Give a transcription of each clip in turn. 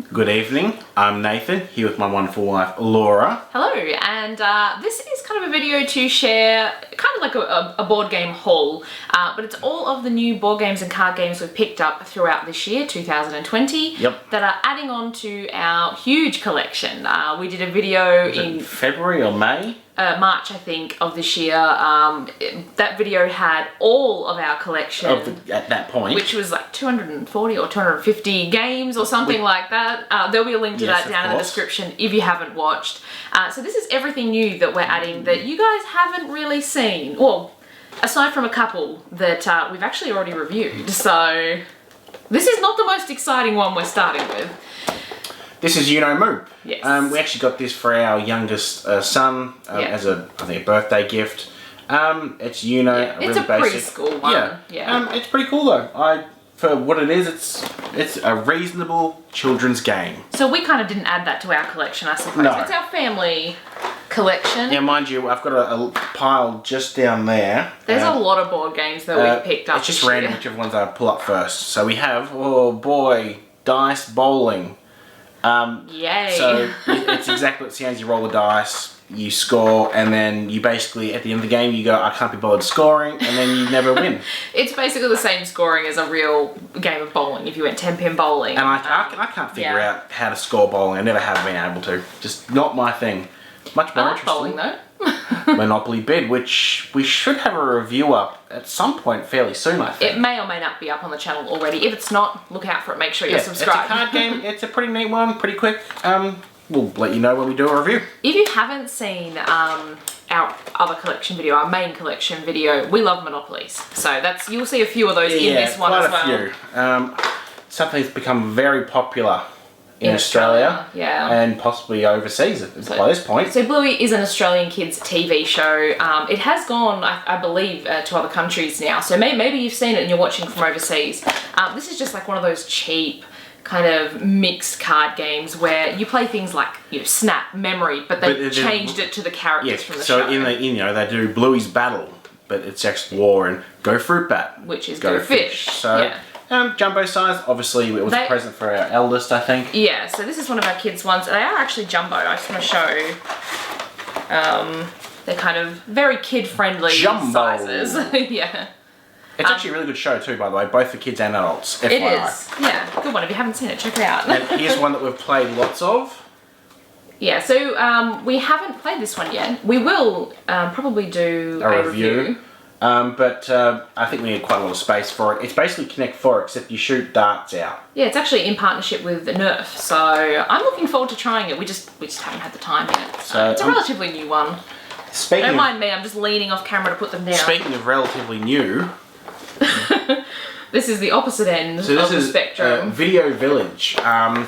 Good evening, I'm Nathan, here with my wonderful wife, Laura. Hello, and this is kind of a video to share, kind of like a board game haul, but it's all of the new board games and card games we've picked up throughout this year, 2020, that are adding on to our huge collection. We did a video in February or May? March, I think, of this year. That video had all of our collection At that point. which was like 240 or 250 games or something like that. There'll be a link to that down in the description if you haven't watched. So this is everything new that we're adding that you guys haven't really seen. Well, aside from a couple that we've actually already reviewed. So this is not the most exciting one we're starting with. This is Moo. Yes. We actually got this for our youngest son as I think a birthday gift. It's it's really a basic preschool one. It's pretty cool though. For what it is, it's a reasonable children's game. So we kind of didn't add that to our collection, I suppose. No. It's our family collection. Yeah, mind you, I've got a pile just down there. There's a lot of board games that we've picked up. It's just this random year. whichever ones I pull up first. So we have, oh boy, dice bowling. Yay. So it's exactly what it sounds. You roll the dice, you score, and then you basically, at the end of the game, you go, I can't be bothered scoring, and then you never win. It's basically the same scoring as a real game of bowling if you went 10-pin bowling. And I can't figure out how to score bowling. I never have been able to. Just not my thing. Much more interesting. Bowling though. Monopoly Bid, which we should have a review up at some point fairly soon, I think. It may or may not be up on the channel already. If it's not, look out for it. Make sure you're subscribed. It's a card game. It's a pretty neat one, pretty quick. We'll let you know when we do a review. If you haven't seen our other collection video, our main collection video, we love Monopolies. So you'll see a few of those in this one as well. Yeah, quite a few. Something that's become very popular in Australia, and possibly overseas by this point. So Bluey is an Australian kids TV show. It has gone, I believe, to other countries now. So maybe you've seen it and you're watching from overseas. This is just like one of those cheap kind of mixed card games where you play things like Snap, Memory, but they changed it to the characters from the show. So they do Bluey's Battle, but it's actually War and Go Fruit Bat, which is Go Fish. So. Jumbo size, obviously it was a present for our eldest, I think. Yeah, so this is one of our kids' ones. They are actually jumbo. I just want to show. They're kind of very kid-friendly sizes. Yeah. It's actually a really good show too, by the way, both for kids and adults. FYI. It is. Yeah, good one. If you haven't seen it, check it out. And here's one that we've played lots of. Yeah, so we haven't played this one yet. We will probably do a review. But I think we need quite a lot of space for it. It's basically Connect 4, except you shoot darts out. Yeah, it's actually in partnership with Nerf, so I'm looking forward to trying it. We just haven't had the time yet. So it's a relatively new one. Don't mind me, I'm just leaning off camera to put them down. Speaking of relatively new, this is the opposite end of the spectrum. Video Village. I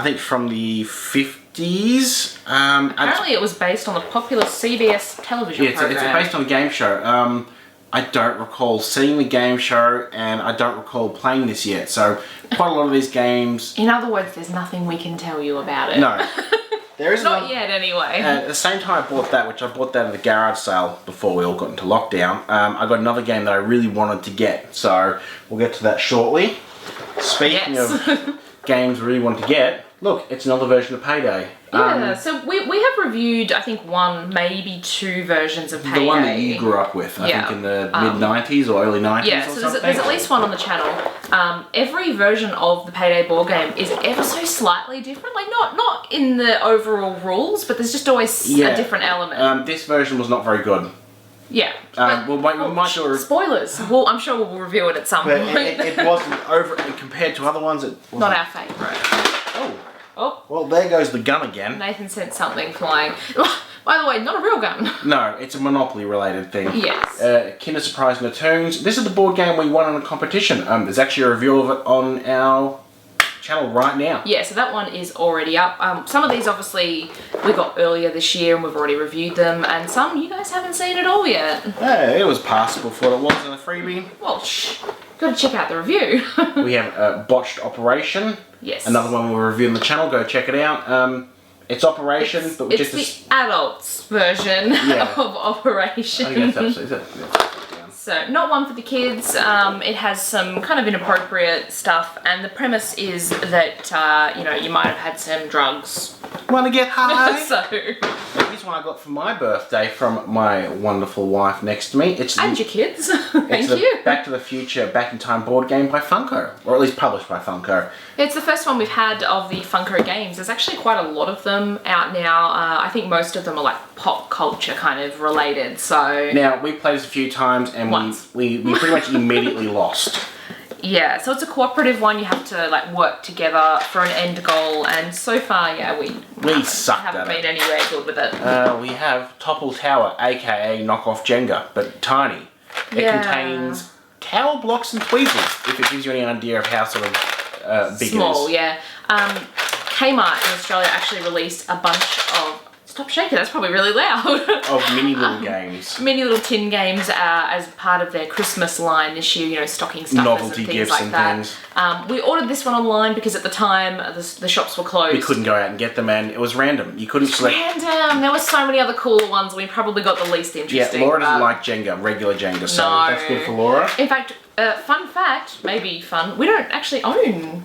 think from the 50s. Apparently it was based on the popular CBS television program. It's based on a game show. I don't recall seeing the game show, and I don't recall playing this yet. So quite a lot of these games. In other words, there's nothing we can tell you about it. No, there is not yet anyway. At the same time, I bought that, which I bought that at the garage sale before we all got into lockdown. I got another game that I really wanted to get, so we'll get to that shortly. Speaking of games we really wanted to get, look, it's another version of Payday. Yeah, so we have reviewed, I think, one, maybe two versions of Payday. The one that you grew up with, I think in the mid-90s or early 90s or something. Yeah, so there's at least one on the channel. Every version of the Payday board game is ever so slightly different. Like, not in the overall rules, but there's just always a different element. This version was not very good. Yeah. We might do spoilers. Well, I'm sure we'll review it at some point. It wasn't over, compared to other ones, it wasn't. Not our favourite. Oh, well, there goes the gun again. Nathan sent something flying. By the way, not a real gun. No, it's a Monopoly-related thing. Yes. Kinder Surprise Natoons. This is the board game we won in a competition. There's actually a review of it on our channel right now. Yeah, so that one is already up. Some of these, obviously, we got earlier this year and we've already reviewed them, and some you guys haven't seen at all yet. Yeah, it was passable for what it was in a freebie. Well, gotta check out the review. We have Bosch Operation. Yes. Another one we'll review on the channel. Go check it out. It's Operation, but it's the adults version of Operation. I think that's absolutely So, not one for the kids. It has some kind of inappropriate stuff, and the premise is that, you know, you might have had some drugs. Want to get high? So... Here's one I got for my birthday from my wonderful wife next to me. And your kids. Thank you. Back to the Future Back in Time board game by Funko, or at least published by Funko. It's the first one we've had of the Funko games. There's actually quite a lot of them out now. I think most of them are like pop culture kind of related, so... Now, we played this a few times and we pretty much immediately lost. Yeah, so it's a cooperative one. You have to like work together for an end goal, and so far, yeah, we haven't been anywhere good with it. We have Topple Tower, aka knockoff Jenga, but tiny. It contains tower blocks and tweezers, if it gives you any idea of how sort of big Small, it is. yeah. Kmart in Australia actually released a bunch of... Stop shaking, that's probably really loud. Of mini little games. Mini little tin games as part of their Christmas line this year, you know, stocking stuffers Novelty and things gifts like and that. things. We ordered this one online because at the time the shops were closed. We couldn't go out and get them, and it was random. You couldn't select... Random! There were so many other cooler ones, we probably got the least interesting. Yeah, Laura doesn't like Jenga, regular Jenga, so that's good for Laura. In fact, fun fact, maybe fun, we don't actually own...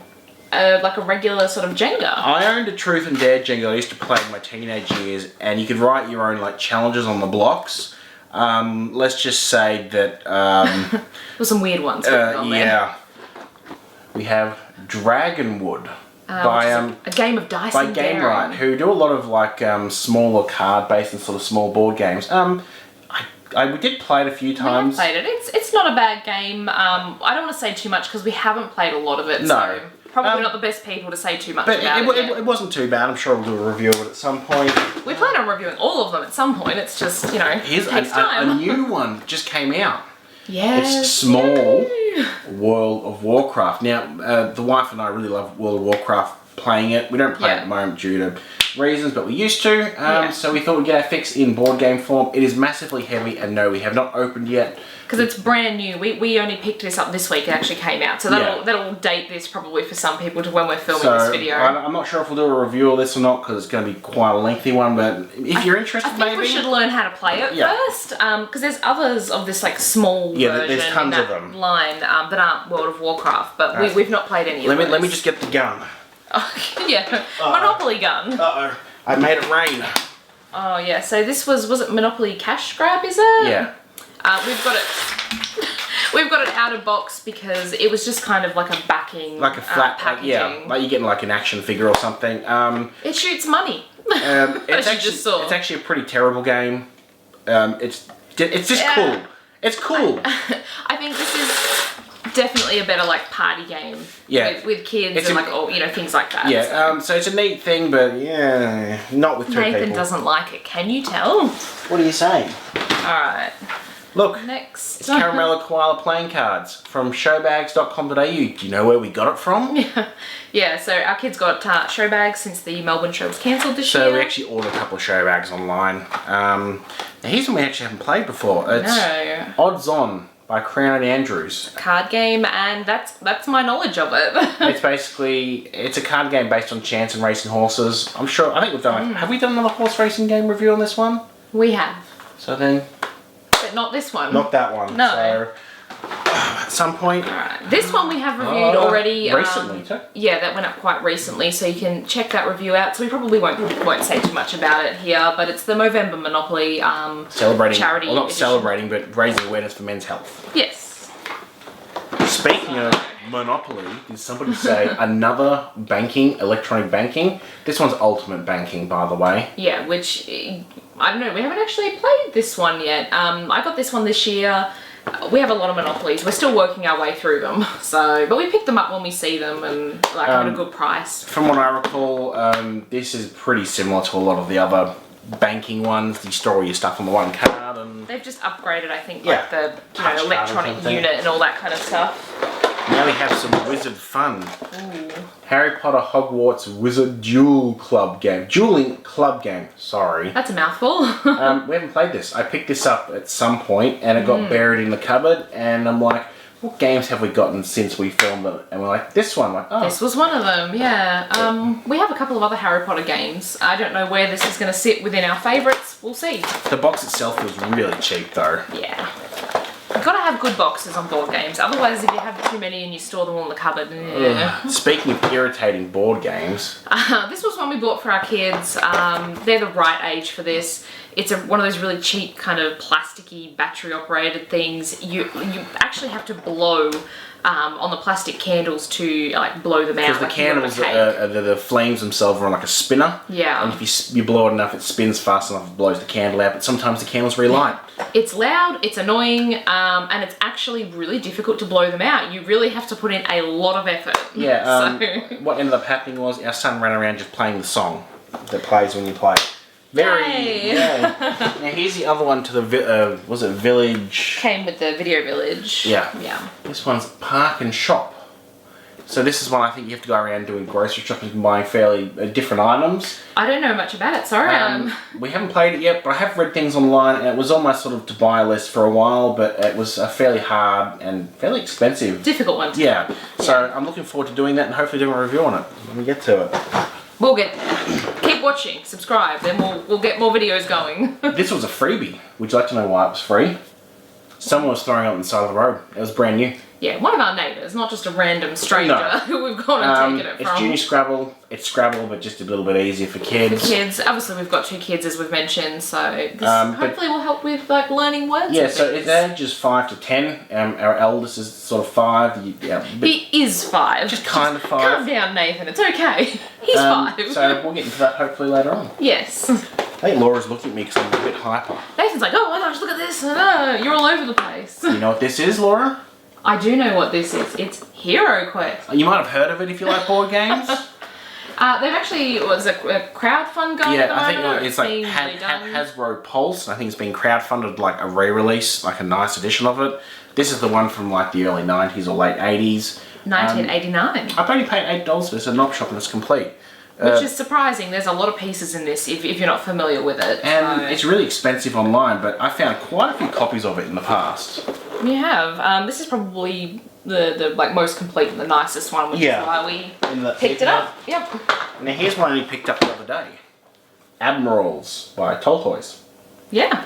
like a regular sort of Jenga. I owned a Truth and Dare Jenga I used to play in my teenage years, and you could write your own like challenges on the blocks. Let's just say that... There were some weird ones on there. Yeah. We have Dragonwood by a game of dice and Game daring. Right, who do a lot of like smaller card-based and sort of small board games. We did play it a few times. We have played it. It's not a bad game. I don't want to say too much because we haven't played a lot of it. No. So probably not the best people to say too much But about it wasn't too bad. I'm sure we'll do a review of it at some point. We plan on reviewing all of them at some point. It's just, you know, Here's takes time. a new one just came out. Yes. It's small. Yay. World of Warcraft. Now, the wife and I really love World of Warcraft playing it. We don't play it at the moment due to reasons, but we used to. So we thought we'd get our fix in board game form. It is massively heavy, and no, we have not opened yet. Because it's brand new. We only picked this up this week. It actually came out. So that'll date this probably for some people to when we're filming this video. I'm not sure if we'll do a review of this or not because it's going to be quite a lengthy one, but if you're interested, I think we should learn how to play it first. Because there's others of this like small version there's tons in of that them. line that aren't World of Warcraft, but we've not played any of those. Let me just get the gun. Yeah, Monopoly gun. Uh-oh. I made it rain. Oh yeah, so this was it Monopoly Cash Grab, is it? Yeah. We've got it out of box because it was just kind of like a backing, like a flat packaging. like you're getting like an action figure or something. It shoots money. It's actually a pretty terrible game. It's just cool. It's cool. I think this is definitely a better like party game. Yeah. With kids and like things like that. Yeah. So it's a neat thing, but not with two people. Nathan doesn't like it. Can you tell? What are you saying? All right. Look, next. It's Caramella Koala playing cards from showbags.com.au. Do you know where we got it from? Yeah, so our kids got show bags since the Melbourne show was cancelled this year. So we actually ordered a couple of show bags online. Now here's one we actually haven't played before. It's Odds On by Crown and Andrews. Card game, and that's my knowledge of it. It's a card game based on chance and racing horses. I think we've done have we done another horse racing game review on this one? We have. So then... But not this one. Not that one. No. So, at some point... Alright. This one we have reviewed already. Recently, too? Yeah, that went up quite recently, so you can check that review out. So we probably won't say too much about it here, but it's the Movember Monopoly celebrating, charity well, not edition. celebrating, but raising awareness for men's health. Yes. Speaking of Monopoly, did somebody say another electronic banking? This one's ultimate banking, by the way. Yeah, which... I don't know, we haven't actually played this one yet. I got this one this year. We have a lot of Monopolies. We're still working our way through them. But we pick them up when we see them and at a good price. From what I recall, this is pretty similar to a lot of the other banking ones. You store all your stuff on the one card and... They've just upgraded, I think, like the electronic unit and all that kind of stuff. Now we have some wizard fun. Ooh. Harry Potter Hogwarts Wizard Dueling Club game, sorry. That's a mouthful. We haven't played this. I picked this up at some point and it got buried in the cupboard and I'm like, what games have we gotten since we filmed it? And we're like, this one. Like, oh. This was one of them, yeah. We have a couple of other Harry Potter games. I don't know where this is going to sit within our favourites. We'll see. The box itself feels really cheap though. Yeah. Gotta have good boxes on board games. Otherwise, if you have too many and you store them all in the cupboard, Speaking of irritating board games, this was one we bought for our kids. They're the right age for this. It's one of those really cheap kind of plasticky battery operated things. You actually have to blow on the plastic candles to like blow them out. because the candles, the flames themselves are on like a spinner. Yeah. And if you blow it enough, it spins fast enough, it blows the candle out. But sometimes the candles relight. It's loud, it's annoying, and it's actually really difficult to blow them out. You really have to put in a lot of effort. Yeah. So. What ended up happening was our son ran around just playing the song that plays when you play. Yay. Yeah. Now here's the other one to the was it Village? Came with the Video Village. Yeah. Yeah. This one's Park and Shop. So this is one I think you have to go around doing grocery shopping and buying fairly different items. I don't know much about it, sorry. We haven't played it yet, but I have read things online, and it was on my sort of to buy list for a while, but it was fairly hard and fairly expensive. Difficult one. Yeah. So I'm looking forward to doing that and hopefully doing a review on it when we get to it. We'll get there. Keep watching, subscribe, then we'll get more videos going. This was a freebie. Would you like to know why it was free? Someone was throwing it on the side of the road. It was brand new. Yeah, one of our neighbours, not just a random stranger who we've gone and taken it from. It's Junior Scrabble. It's Scrabble, but just a little bit easier for kids. For kids, obviously we've got 2 kids as we've mentioned, so this hopefully will help with like learning words. Yeah, so it's ages 5 to 10. Our eldest is sort of 5. Yeah, he is 5. Just kind of 5. Calm down, Nathan. It's okay. He's 5. So we'll get into that hopefully later on. Yes. I think Laura's looking at me because I'm a bit hyper. Nathan's like, oh my gosh, look at this. You're all over the place. You know what this is, Laura? I do know what this is. It's Hero Quest. You might have heard of it if you like board games. They've actually, was a crowdfund going at the moment? I think it's like Hasbro Pulse. I think it's been crowdfunded, like a re-release, like a nice edition of it. This is the one from like the early 90s or late 80s. 1989. I've only paid $8 for this at an op shop and it's complete. Which is surprising. There's a lot of pieces in this if you're not familiar with it. And it's really expensive online, but I found quite a few copies of it in the past. You have. This is probably the like most complete and the nicest one, which is why we picked it up. Yep. Now here's one I only picked up the other day. Admirals by Toltoys. Yeah.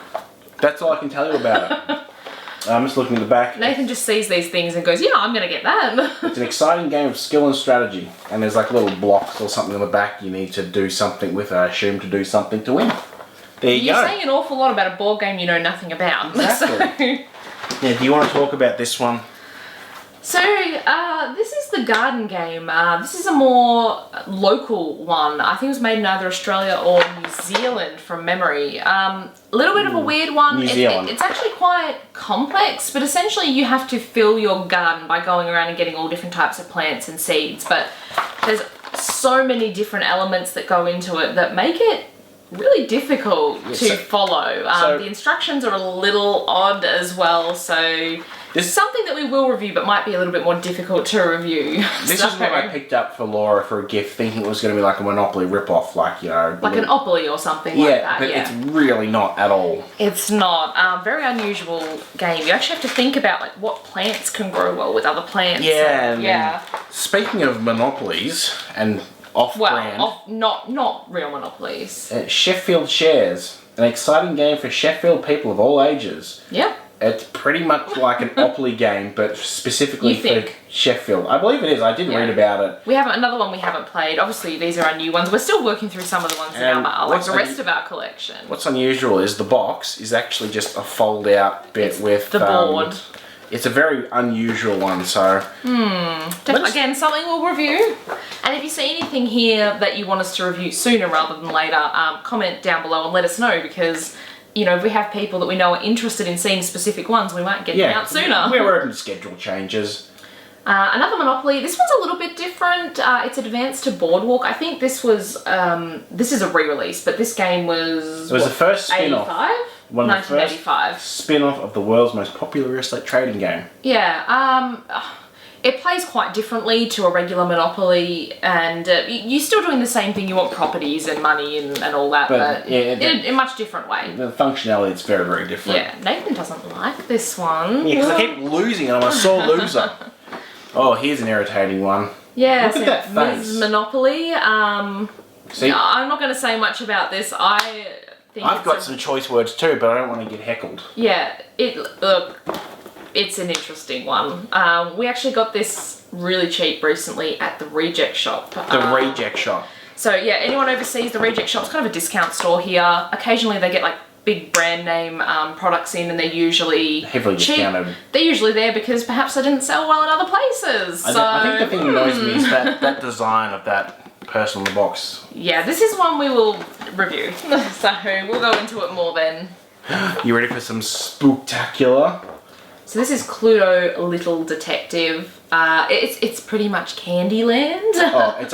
That's all I can tell you about it. I'm just looking at the back. Nathan just sees these things and goes, yeah, I'm going to get that. It's an exciting game of skill and strategy. And there's like little blocks or something on the back you need to do something with, I assume, to do something to win. There you go. You're saying an awful lot about a board game you know nothing about. Exactly. Yeah, do you want to talk about this one? So, this is the garden game. This is a more local one. I think it was made in either Australia or New Zealand from memory. A little bit of a weird one. New Zealand. It's actually quite complex, but essentially you have to fill your garden by going around and getting all different types of plants and seeds. But there's so many different elements that go into it that make it really difficult to follow. The instructions are a little odd as well, so this is something that we will review but might be a little bit more difficult to review. This is what I picked up for Laura for a gift, thinking it was going to be like a Monopoly rip-off, like, you know... Like an Opoly or something like that. But it's really not at all. It's not. Very unusual game. You actually have to think about like what plants can grow well with other plants. Yeah. Speaking of monopolies and off-brand... not real monopolies. Sheffield Shares. An exciting game for Sheffield people of all ages. Yeah. It's pretty much like an Opoly game, but specifically for Sheffield. I believe it is. I did read about it. We have another one we haven't played. Obviously, these are our new ones. We're still working through some of the ones in our, like the rest of our collection. What's unusual is the box is actually just a fold-out bit with the board. It's a very unusual one, so... Again, something we'll review. And if you see anything here that you want us to review sooner rather than later, comment down below and let us know, because... You know, if we have people that we know are interested in seeing specific ones, we might get them out sooner. We're open to schedule changes. Another Monopoly. This one's a little bit different. It's advanced to Boardwalk. I think this was, this is a re-release, but this game was... It was the first spin-off. 1985? Spin-off of the world's most popular real estate trading game. Yeah, it plays quite differently to a regular Monopoly, and you're still doing the same thing. You want properties and money and all that, but in a much different way. The functionality is very, very different. Yeah, Nathan doesn't like this one. Yeah, because I keep losing and I'm a sore loser. Oh, here's an irritating one. Yeah, look at that face. Ms. Monopoly. See, no, I'm not going to say much about this. I think I've got some choice words too, but I don't want to get heckled. Yeah, look. it's an interesting one. We actually got this really cheap recently at the Reject Shop. The Reject Shop. So yeah, anyone overseas, the Reject Shop's kind of a discount store here. Occasionally they get like big brand name products in, and they're usually heavily cheap. discounted. They're usually there because perhaps they didn't sell well in other places. I think the thing that annoys me is that design of that person on the box. Yeah, this is one we will review. So we'll go into it more then. You ready for some spooktacular? So this is Cluedo Little Detective. It's pretty much Candyland. Oh, it's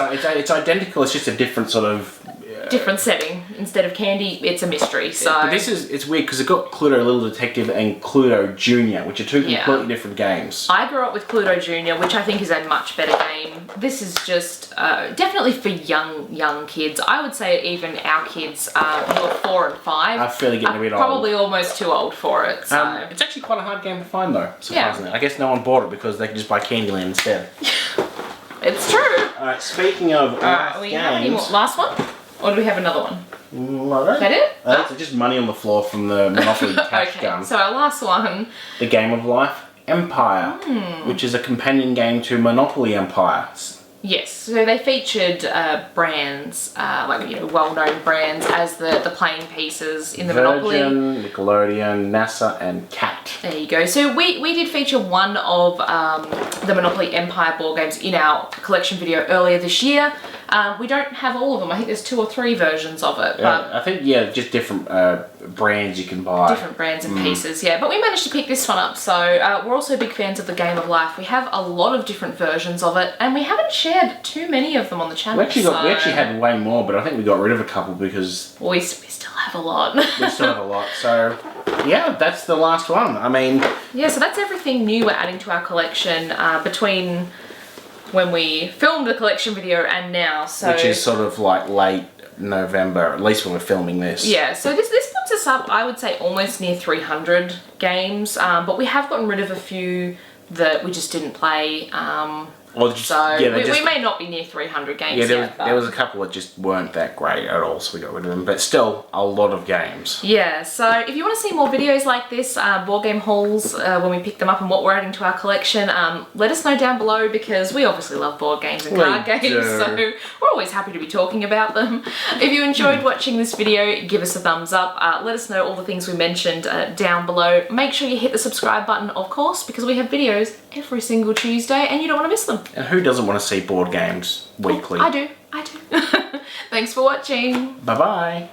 identical. It's just a different sort of different setting. Instead of candy, it's a mystery. So but it's weird because it's got Cluedo Little Detective and Cluedo Junior, which are two completely different games. I grew up with Cluedo Junior, which I think is a much better game. This is just definitely for young kids. I would say even our kids who are 4 and 5 are fairly getting a bit old. Probably almost too old for it. So. It's actually quite a hard game to find though, surprisingly. I guess no one bought it because they could just buy Candyland instead. It's true. Alright, speaking of games... Last one? Or do we have another one? Is that it? It's just money on the floor from the Monopoly cash gun. So our last one. The Game of Life Empire, which is a companion game to Monopoly Empire. Yes, so they featured brands, well-known brands as the playing pieces in the Monopoly. Virgin, Nickelodeon, NASA, and Cat. There you go. So we did feature one of the Monopoly Empire board games in our collection video earlier this year. We don't have all of them. I think there's 2 or 3 versions of it. But I think, just different brands you can buy. Different brands and pieces, yeah. But we managed to pick this one up. So we're also big fans of the Game of Life. We have a lot of different versions of it, and we haven't shared too many of them on the channel. We actually had way more, but I think we got rid of a couple because... we still have a lot. We still have a lot. So, yeah, that's the last one. I mean... Yeah, so that's everything new we're adding to our collection between when we filmed the collection video and now. So which is sort of like late November, at least when we're filming this. Yeah, so this puts us up, I would say, almost near 300 games, but we have gotten rid of a few that we just didn't play. We may not be near 300 games yet. There was a couple that just weren't that great at all, so we got rid of them. But still, a lot of games. Yeah, so if you want to see more videos like this, board game hauls, when we pick them up and what we're adding to our collection, let us know down below because we obviously love board games and card games, so we're always happy to be talking about them. If you enjoyed watching this video, give us a thumbs up. Let us know all the things we mentioned down below. Make sure you hit the subscribe button, of course, because we have videos every single Tuesday and you don't want to miss them. And who doesn't want to see board games weekly? I do. Thanks for watching. Bye-bye.